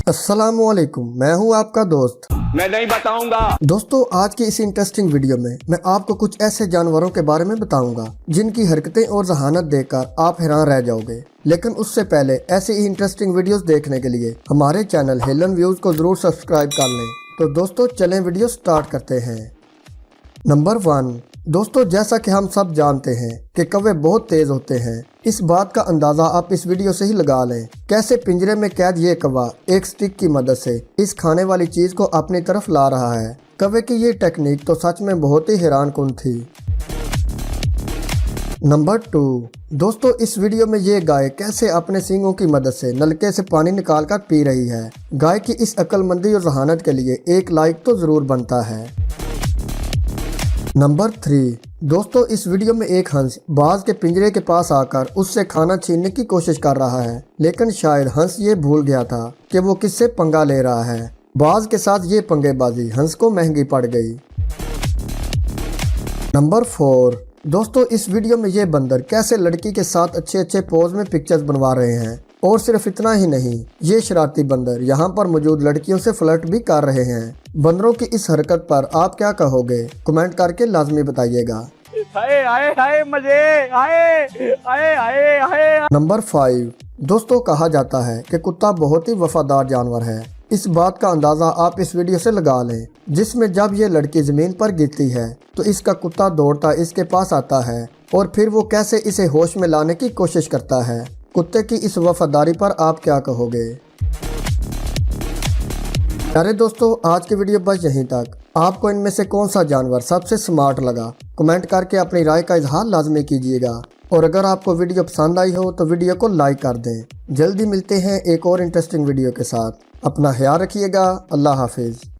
अस्सलामुअलैकुम, मैं हूं आपका दोस्त। मैं नहीं बताऊंगा। दोस्तों, आज की इस इंटरेस्टिंग वीडियो में मैं आपको कुछ ऐसे जानवरों के बारे में बताऊंगा जिनकी हरकतें और जहानत देखकर आप हैरान रह जाओगे। लेकिन उससे पहले ऐसे ही इंटरेस्टिंग वीडियोस देखने के लिए हमारे चैनल हेलन व्यूज को जरूर सब्सक्राइब कर लें। तो दोस्तों चलें वीडियो स्टार्ट करते हैं। नंबर 1। दोस्तों, जैसा कि हम सब जानते हैं कि कौवे बहुत तेज होते हैं। इस बात का अंदाजा आप इस वीडियो से ही लगा लें। कैसे पिंजरे में कैद ये कौवा एक स्टिक की मदद से इस खाने वाली चीज को अपनी तरफ ला रहा है। कौवे की ये टेक्निक तो सच में बहुत ही हैरानकुन थी। नंबर 2। दोस्तों, इस वीडियो में ये गाय कैसे अपने सींगों की मदद से नलके से पानी निकालकर पी रही है। गाय की इस अक्लमंदी और जहानत के लिए एक लाइक तो जरूर बनता है। नंबर 3। दोस्तों, इस वीडियो में एक हंस बाज के पिंजरे के पास आकर उससे खाना छीनने की कोशिश कर रहा है, लेकिन शायद हंस ये भूल गया था कि वो किससे पंगा ले रहा है। बाज के साथ ये पंगेबाजी हंस को महंगी पड़ गई। नंबर 4। दोस्तों, इस वीडियो में ये बंदर कैसे लड़की के साथ अच्छे अच्छे पोज में पिक्चर्स बनवा रहे हैं। और सिर्फ इतना ही नहीं, ये शरारती बंदर यहाँ पर मौजूद लड़कियों से फ्लर्ट भी कर रहे हैं। बंदरों की इस हरकत पर आप क्या कहोगे, कमेंट करके लाजमी बताइएगा। आए आए आए मजे आए आए आए आए। नंबर 5। दोस्तों, कहा जाता है कि कुत्ता बहुत ही वफादार जानवर है। इस बात का अंदाजा आप इस वीडियो से लगा लें, जिसमें जब ये लड़की जमीन पर गिरती है तो इसका कुत्ता दौड़ता इसके पास आता है और फिर वो कैसे इसे होश में लाने की कोशिश करता है। कुत्ते की इस वफादारी पर आप क्या कहोगे। अरे दोस्तों, आज की वीडियो बस यहीं तक। आपको इनमें से कौन सा जानवर सबसे स्मार्ट लगा, कमेंट करके अपनी राय का इजहार लाजमी कीजिएगा। और अगर आपको वीडियो पसंद आई हो तो वीडियो को लाइक कर दें। जल्दी मिलते हैं एक और इंटरेस्टिंग वीडियो के साथ। अपना ख्याल रखिएगा। अल्लाह हाफिज़।